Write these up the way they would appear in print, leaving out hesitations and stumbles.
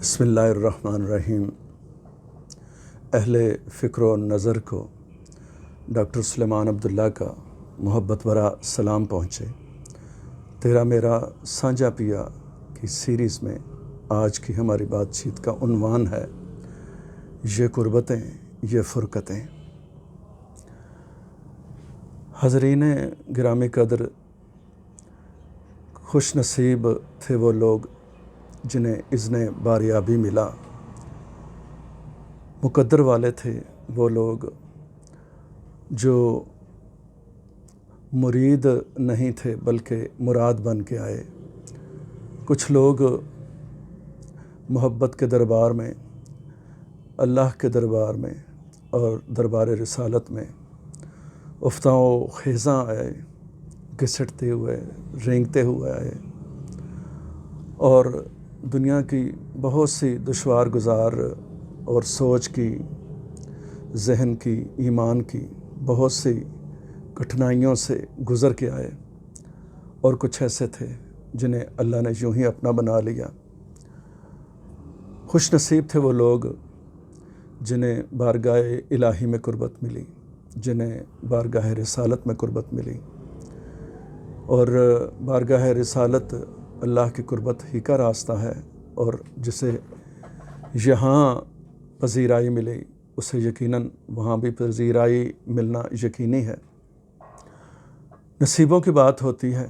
بسم اللہ الرحمن الرحیم۔ اہل فکر و نظر کو ڈاکٹر سلیمان عبداللہ کا محبت بھرا سلام پہنچے۔ تیرا میرا سانجا پیا کی سیریز میں آج کی ہماری بات چیت کا عنوان ہے یہ قربتیں یہ فرقتیں۔ حضرین گرامی قدر، خوش نصیب تھے وہ لوگ جنہیں اذن باریابی ملا، مقدر والے تھے وہ لوگ جو مرید نہیں تھے بلکہ مراد بن کے آئے۔ کچھ لوگ محبت کے دربار میں، اللہ کے دربار میں اور دربار رسالت میں افتاں و خیزاں آئے، گھسٹتے ہوئے رینگتے ہوئے آئے اور دنیا کی بہت سی دشوار گزار اور سوچ کی، ذہن کی، ایمان کی بہت سی کٹھنائیوں سے گزر کے آئے، اور کچھ ایسے تھے جنہیں اللہ نے یوں ہی اپنا بنا لیا۔ خوش نصیب تھے وہ لوگ جنہیں بارگاہ الہی میں قربت ملی، جنہیں بارگاہ رسالت میں قربت ملی، اور بارگاہ رسالت اللہ کی قربت ہی کا راستہ ہے، اور جسے یہاں پذیرائی ملی اسے یقیناً وہاں بھی پذیرائی ملنا یقینی ہے۔ نصیبوں کی بات ہوتی ہے۔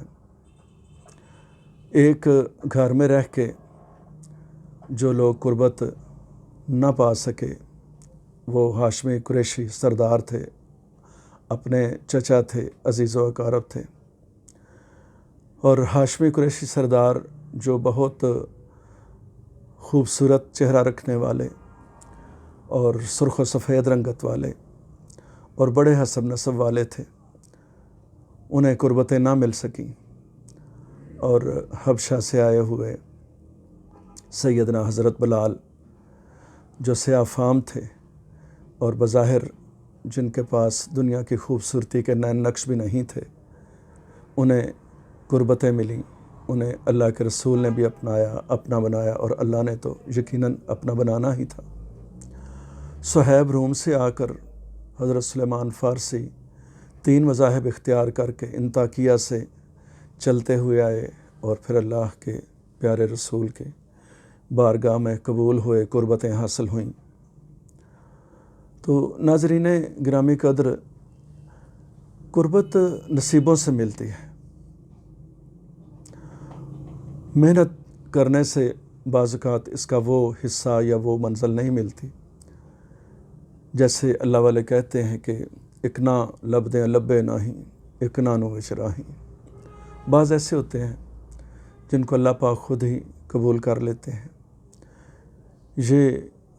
ایک گھر میں رہ کے جو لوگ قربت نہ پا سکے وہ ہاشمی قریشی سردار تھے، اپنے چچا تھے، عزیز و اقارب تھے، اور ہاشمی قریشی سردار جو بہت خوبصورت چہرہ رکھنے والے اور سرخ و سفید رنگت والے اور بڑے حسب نسب والے تھے، انہیں قربتیں نہ مل سکیں، اور حبشہ سے آئے ہوئے سیدنا حضرت بلال جو سیاہ فام تھے اور بظاہر جن کے پاس دنیا کی خوبصورتی کے نین نقش بھی نہیں تھے، انہیں قربتیں ملیں، انہیں اللہ کے رسول نے بھی اپنا بنایا، اور اللہ نے تو یقیناً اپنا بنانا ہی تھا۔ صہیب روم سے آ کر حضرت سلیمان فارسی 3 مذاہب اختیار کر کے انطاکیہ سے چلتے ہوئے آئے، اور پھر اللہ کے پیارے رسول کے بارگاہ میں قبول ہوئے، قربتیں حاصل ہوئیں۔ تو ناظرین گرامی قدر، قربت نصیبوں سے ملتی ہے۔ محنت کرنے سے بعض اوقات اس کا وہ حصہ یا وہ منزل نہیں ملتی۔ جیسے اللہ والے کہتے ہیں کہ اکنا لبدیں لبے ناہیں، اکنا نو وچراہیں۔ بعض ایسے ہوتے ہیں جن کو اللہ پاک خود ہی قبول کر لیتے ہیں۔ یہ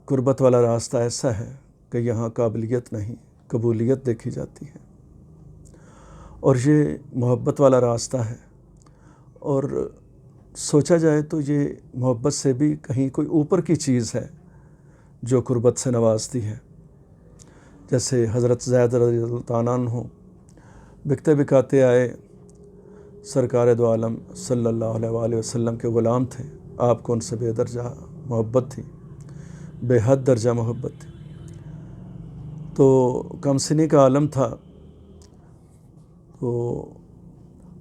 قربت والا راستہ ایسا ہے کہ یہاں قابلیت نہیں، قبولیت دیکھی جاتی ہے، اور یہ محبت والا راستہ ہے، اور سوچا جائے تو یہ محبت سے بھی کہیں کوئی اوپر کی چیز ہے جو قربت سے نوازتی ہے۔ جیسے حضرت زید رضی اللہ تعالیٰ عنہ بکتے بکاتے آئے، سرکار دو عالم صلی اللہ علیہ وآلہ وسلم کے غلام تھے، آپ کو ان سے بے درجہ محبت تھی، بے حد درجہ محبت تھی۔ تو کم سنی کا عالم تھا، تو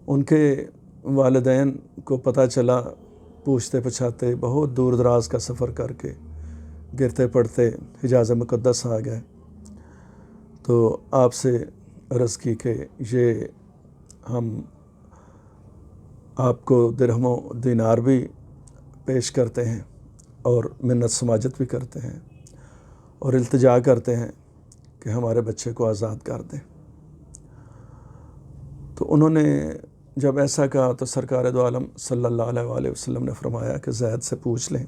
ان کے والدین کو پتہ چلا، پوچھتے پچھاتے بہت دور دراز کا سفر کر کے گرتے پڑتے حجاز مقدس آ گئے، تو آپ سے عرض کی کہ یہ ہم آپ کو درہم و دینار بھی پیش کرتے ہیں اور منت سماجت بھی کرتے ہیں اور التجا کرتے ہیں کہ ہمارے بچے کو آزاد کر دیں۔ تو انہوں نے جب ایسا کہا تو سرکار دو عالم صلی اللہ علیہ وآلہ وسلم نے فرمایا کہ زید سے پوچھ لیں،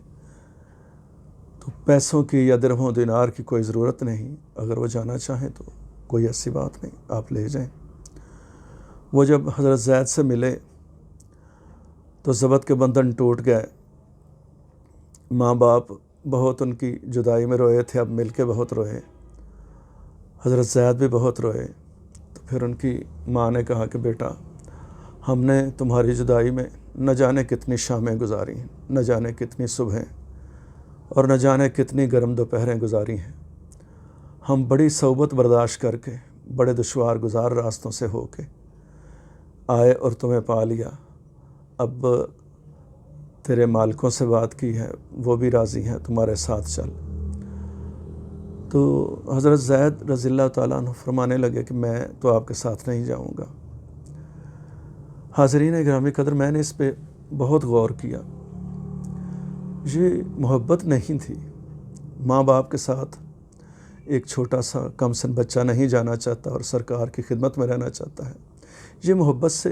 تو پیسوں کی یا درہم و دینار کی کوئی ضرورت نہیں، اگر وہ جانا چاہیں تو کوئی ایسی بات نہیں، آپ لے جائیں۔ وہ جب حضرت زید سے ملے تو ضبط کے بندھن ٹوٹ گئے۔ ماں باپ بہت ان کی جدائی میں روئے تھے، اب مل کے بہت روئے، حضرت زید بھی بہت روئے۔ تو پھر ان کی ماں نے کہا کہ بیٹا، ہم نے تمہاری جدائی میں نہ جانے کتنی شامیں گزاری ہیں، نہ جانے کتنی صبحیں، اور نہ جانے کتنی گرم دوپہریں گزاری ہیں ہم بڑی صحبت برداشت کر کے، بڑے دشوار گزار راستوں سے ہو کے آئے اور تمہیں پا لیا۔ اب تیرے مالکوں سے بات کی ہے، وہ بھی راضی ہیں، تمہارے ساتھ چل۔ تو حضرت زید رضی اللہ تعالیٰ عنہ فرمانے لگے کہ میں تو آپ کے ساتھ نہیں جاؤں گا۔ حاضرین گرامی قدر، میں نے اس پہ بہت غور کیا۔ یہ محبت نہیں تھی۔ ماں باپ کے ساتھ ایک چھوٹا سا کم سن بچہ نہیں جانا چاہتا اور سرکار کی خدمت میں رہنا چاہتا ہے۔ یہ محبت سے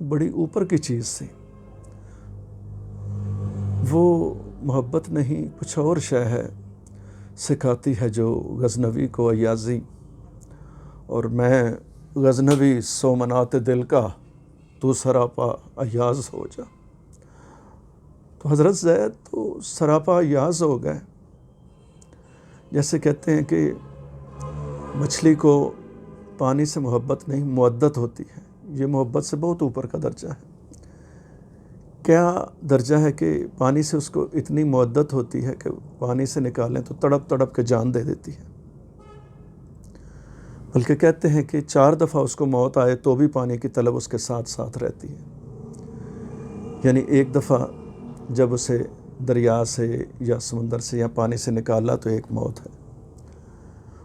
بڑی اوپر کی چیز تھی۔ وہ محبت نہیں، کچھ اور شے ہے، سکھاتی ہے جو غزنوی کو ایازی، اور میں غزنوی سو منات دل کا، تو سراپا ایاز ہو جا۔ تو حضرت زید تو سراپا ایاز ہو گئے۔ جیسے کہتے ہیں کہ مچھلی کو پانی سے محبت نہیں، مودت ہوتی ہے۔ یہ محبت سے بہت اوپر کا درجہ ہے۔ کیا درجہ ہے کہ پانی سے اس کو اتنی مودت ہوتی ہے کہ پانی سے نکالیں تو تڑپ تڑپ کے جان دے دیتی ہے۔ بلکہ کہتے ہیں کہ 4 دفعہ اس کو موت آئے تو بھی پانی کی طلب اس کے ساتھ ساتھ رہتی ہے۔ یعنی ایک دفعہ جب اسے دریا سے یا سمندر سے یا پانی سے نکالا تو ایک موت ہے،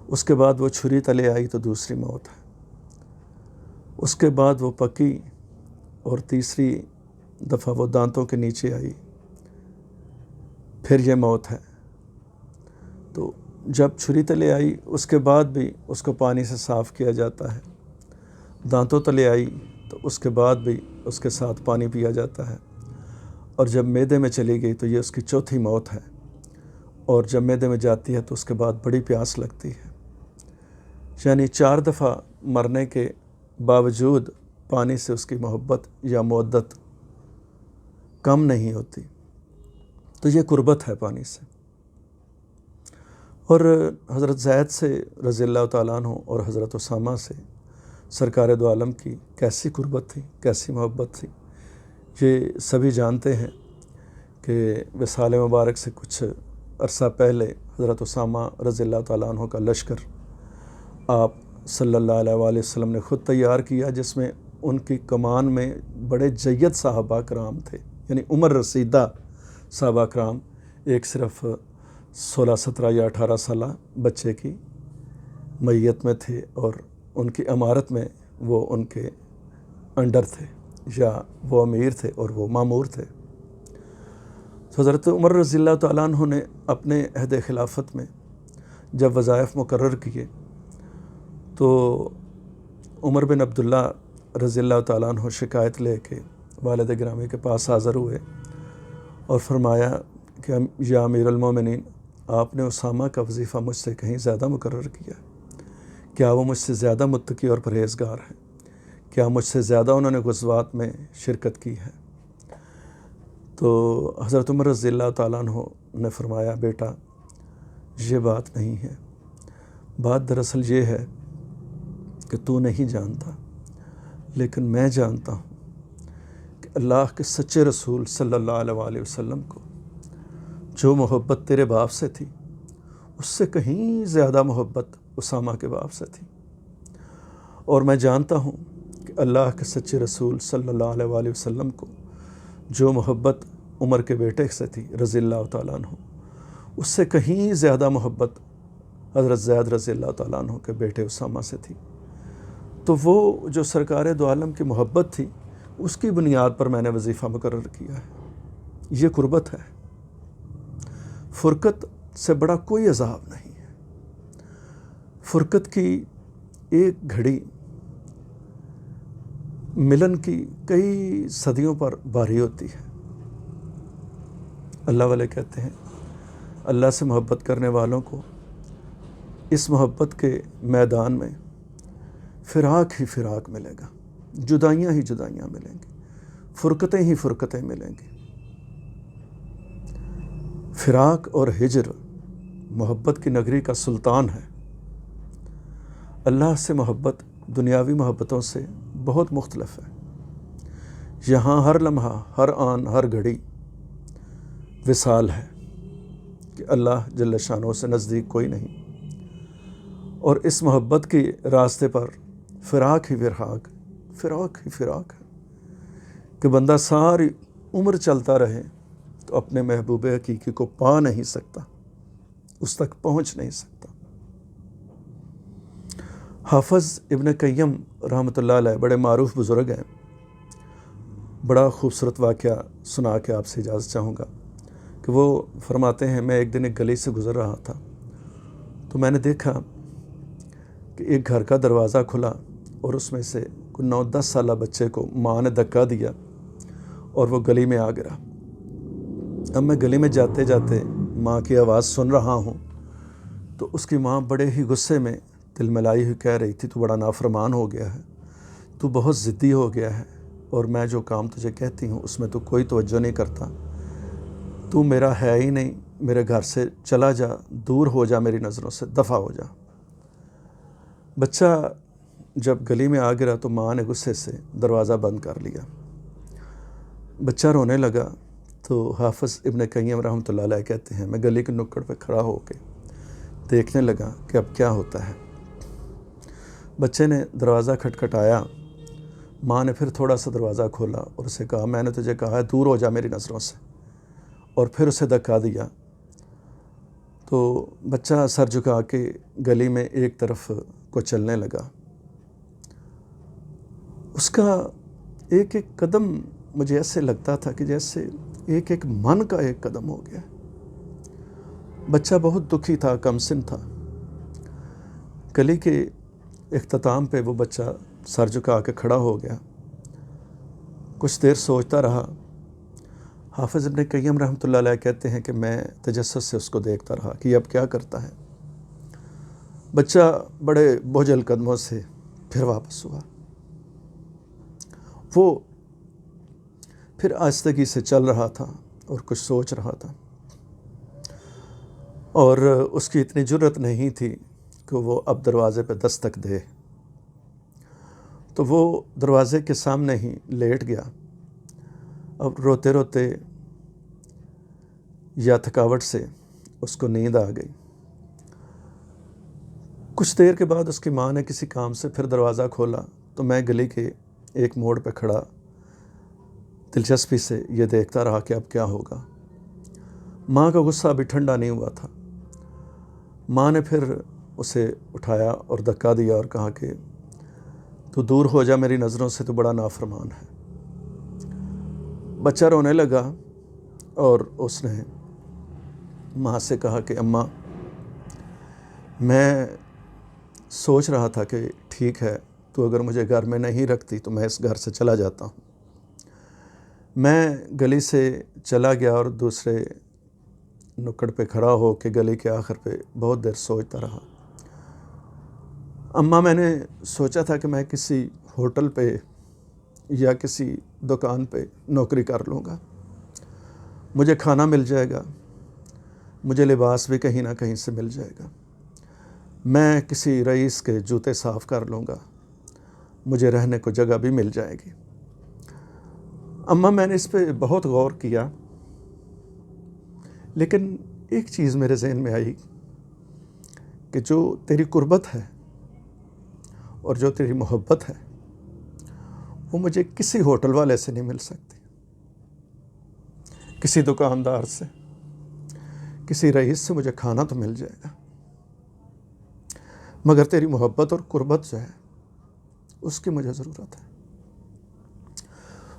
اس کے بعد وہ چھری تلے آئی تو دوسری موت ہے، اس کے بعد وہ پکی اور تیسری دفعہ وہ دانتوں کے نیچے آئی، پھر یہ موت ہے۔ تو جب چھری تلے آئی اس کے بعد بھی اس کو پانی سے صاف کیا جاتا ہے، دانتوں تلے آئی تو اس کے بعد بھی اس کے ساتھ پانی پیا جاتا ہے، اور جب معدے میں چلی گئی تو یہ اس کی چوتھی موت ہے، اور جب معدے میں جاتی ہے تو اس کے بعد بڑی پیاس لگتی ہے۔ یعنی 4 دفعہ مرنے کے باوجود پانی سے اس کی محبت یا مودت کم نہیں ہوتی۔ تو یہ قربت ہے پانی سے۔ اور حضرت زید سے رضی اللہ تعالیٰ عنہ اور حضرت اسامہ سے سرکار دو عالم کی کیسی قربت تھی، کیسی محبت تھی، یہ سبھی جانتے ہیں کہ وصال مبارک سے کچھ عرصہ پہلے حضرت اسامہ رضی اللہ تعالیٰ عنہ کا لشکر آپ صلی اللہ علیہ وآلہ وسلم نے خود تیار کیا، جس میں ان کی کمان میں بڑے جید صحابہ کرام تھے، یعنی عمر رسیدہ صحابہ کرام، ایک صرف 16، 17 یا 18 سالہ بچے کی میت میں تھے، اور ان کی امارت میں وہ ان کے انڈر تھے، یا وہ امیر تھے اور وہ مامور تھے۔ تو حضرت عمر رضی اللہ تعالیٰ عنہ نے اپنے عہد خلافت میں جب وظائف مقرر کیے تو عمر بن عبداللہ رضی اللہ تعالیٰ عنہ شکایت لے کے والد گرامی کے پاس حاضر ہوئے اور فرمایا کہ یا امیر المومنین، آپ نے اسامہ کا وظیفہ مجھ سے کہیں زیادہ مقرر کیا، کیا وہ مجھ سے زیادہ متقی اور پرہیزگار ہیں؟ کیا مجھ سے زیادہ انہوں نے غزوات میں شرکت کی ہے؟ تو حضرت عمر رضی اللہ تعالیٰ عنہ نے فرمایا، بیٹا یہ بات نہیں ہے، بات دراصل یہ ہے کہ تو نہیں جانتا، لیکن میں جانتا ہوں کہ اللہ کے سچے رسول صلی اللہ علیہ وآلہ وسلم کو جو محبت تیرے باپ سے تھی، اس سے کہیں زیادہ محبت اسامہ کے باپ سے تھی، اور میں جانتا ہوں کہ اللہ کے سچے رسول صلی اللہ علیہ وآلہ وسلم کو جو محبت عمر کے بیٹے سے تھی رضی اللہ تعالیٰ عنہ، اس سے کہیں زیادہ محبت حضرت زید رضی اللہ تعالیٰ عنہ کے بیٹے اسامہ سے تھی۔ تو وہ جو سرکار دو عالم کی محبت تھی، اس کی بنیاد پر میں نے وظیفہ مقرر کیا ہے۔ یہ قربت ہے۔ فرقت سے بڑا کوئی عذاب نہیں ہے۔ فرقت کی ایک گھڑی ملن کی کئی صدیوں پر باری ہوتی ہے۔ اللہ والے کہتے ہیں اللہ سے محبت کرنے والوں کو اس محبت کے میدان میں فراق ہی فراق ملے گا، جدائیاں ہی جدائیاں ملیں گی، فرقتیں ہی فرقتیں ملیں گی۔ فراق اور ہجر محبت کی نگری کا سلطان ہے۔ اللہ سے محبت دنیاوی محبتوں سے بہت مختلف ہے۔ یہاں ہر لمحہ، ہر آن، ہر گھڑی وصال ہے، کہ اللہ جل شانہ سے نزدیک کوئی نہیں، اور اس محبت کی راستے پر فراق ہی فراق ہے کہ بندہ ساری عمر چلتا رہے تو اپنے محبوب حقیقی کو پا نہیں سکتا، اس تک پہنچ نہیں سکتا۔ حافظ ابن قیم رحمۃ اللہ علیہ بڑے معروف بزرگ ہیں، بڑا خوبصورت واقعہ سنا کے آپ سے اجازت چاہوں گا کہ وہ فرماتے ہیں، میں ایک دن ایک گلی سے گزر رہا تھا تو میں نے دیکھا کہ ایک گھر کا دروازہ کھلا اور اس میں سے کوئی 9-10 سالہ بچے کو ماں نے دھکا دیا اور وہ گلی میں آ گرا۔ اب میں گلی میں جاتے جاتے ماں کی آواز سن رہا ہوں تو اس کی ماں بڑے ہی غصے میں دل ملائی ہوئی کہہ رہی تھی، تو بڑا نافرمان ہو گیا ہے، تو بہت ضدی ہو گیا ہے، اور میں جو کام تجھے کہتی ہوں اس میں تو کوئی توجہ نہیں کرتا، تو میرا ہے ہی نہیں، میرے گھر سے چلا جا، دور ہو جا میری نظروں سے، دفع ہو جا۔ بچہ جب گلی میں آ گرا تو ماں نے غصے سے دروازہ بند کر لیا۔ بچہ رونے لگا تو حافظ ابن قیم رحمۃ اللہ علیہ کہتے ہیں، میں گلی کے نکڑ پہ کھڑا ہو کے دیکھنے لگا کہ اب کیا ہوتا ہے۔ بچے نے دروازہ کھٹکھٹایا، ماں نے پھر تھوڑا سا دروازہ کھولا اور اسے کہا، میں نے تجھے کہا ہے دور ہو جا میری نظروں سے، اور پھر اسے دھکا دیا۔ تو بچہ سر جھکا کے گلی میں ایک طرف کو چلنے لگا۔ اس کا ایک ایک قدم مجھے ایسے لگتا تھا کہ جیسے ایک ایک من کا ایک قدم ہو گیا۔ بچہ بہت دکھی تھا، کم سن تھا۔ گلی کے اختتام پہ وہ بچہ سر جھکا کے کھڑا ہو گیا، کچھ دیر سوچتا رہا۔ حافظ ابن قیم رحمۃ اللہ علیہ کہتے ہیں کہ میں تجسس سے اس کو دیکھتا رہا کہ اب کیا کرتا ہے۔ بچہ بڑے بوجھل قدموں سے پھر واپس ہوا۔ وہ پھر آہستگی سے چل رہا تھا اور کچھ سوچ رہا تھا، اور اس کی اتنی جرت نہیں تھی کہ وہ اب دروازے پہ دستک دے، تو وہ دروازے کے سامنے ہی لیٹ گیا۔ اب روتے روتے یا تھکاوٹ سے اس کو نیند آ گئی۔ کچھ دیر کے بعد اس کی ماں نے کسی کام سے پھر دروازہ کھولا تو میں گلی کے ایک موڑ پہ کھڑا دلچسپی سے یہ دیکھتا رہا کہ اب کیا ہوگا۔ ماں کا غصہ ابھی ٹھنڈا نہیں ہوا تھا۔ ماں نے پھر اسے اٹھایا اور دھکا دیا اور کہا کہ تو دور ہو جا میری نظروں سے، تو بڑا نافرمان ہے۔ بچہ رونے لگا اور اس نے ماں سے کہا کہ اماں، میں سوچ رہا تھا کہ ٹھیک ہے، تو اگر مجھے گھر میں نہیں رکھتی تو میں اس گھر سے چلا جاتا ہوں۔ میں گلی سے چلا گیا اور دوسرے نکڑ پہ کھڑا ہو کے گلی کے آخر پہ بہت دیر سوچتا رہا۔ اماں، میں نے سوچا تھا کہ میں کسی ہوٹل پہ یا کسی دکان پہ نوکری کر لوں گا، مجھے کھانا مل جائے گا، مجھے لباس بھی کہیں نہ کہیں سے مل جائے گا، میں کسی رئیس کے جوتے صاف کر لوں گا، مجھے رہنے کو جگہ بھی مل جائے گی۔ اماں، میں نے اس پہ بہت غور کیا، لیکن ایک چیز میرے ذہن میں آئی کہ جو تیری قربت ہے اور جو تیری محبت ہے وہ مجھے کسی ہوٹل والے سے نہیں مل سکتی، کسی دکاندار سے، کسی رئیس سے مجھے کھانا تو مل جائے گا، مگر تیری محبت اور قربت جو ہے اس کی مجھے ضرورت ہے۔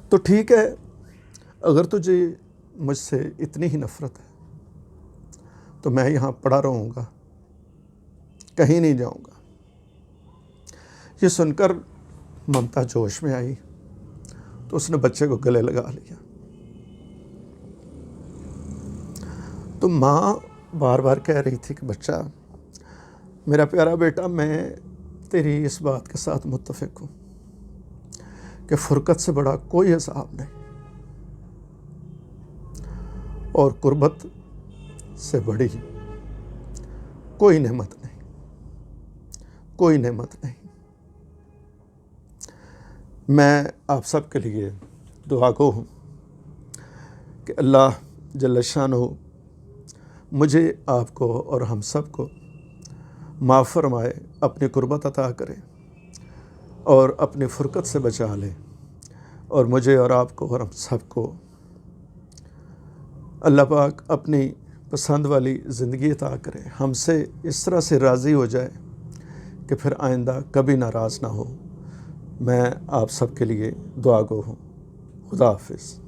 تو ٹھیک ہے، اگر تجھے مجھ سے اتنی ہی نفرت ہے تو میں یہاں پڑا رہوں گا، کہیں نہیں جاؤں گا۔ یہ سن کر ممتا جوش میں آئی تو اس نے بچے کو گلے لگا لیا۔ تو ماں بار بار کہہ رہی تھی کہ بچہ، میرا پیارا بیٹا، میں تیری اس بات کے ساتھ متفق ہوں کہ فرقت سے بڑا کوئی عذاب نہیں، اور قربت سے بڑی کوئی نعمت نہیں، کوئی نعمت نہیں۔ میں آپ سب کے لیے دعا گو ہوں کہ اللہ جل شانہ مجھے، آپ کو اور ہم سب کو معاف فرمائے، اپنی قربت عطا کرے اور اپنی فرقت سے بچا لے، اور مجھے اور آپ کو اور ہم سب کو اللہ پاک اپنی پسند والی زندگی عطا کرے، ہم سے اس طرح سے راضی ہو جائے کہ پھر آئندہ کبھی ناراض نہ ہو۔ میں آپ سب کے لیے دعا گو ہوں۔ خدا حافظ۔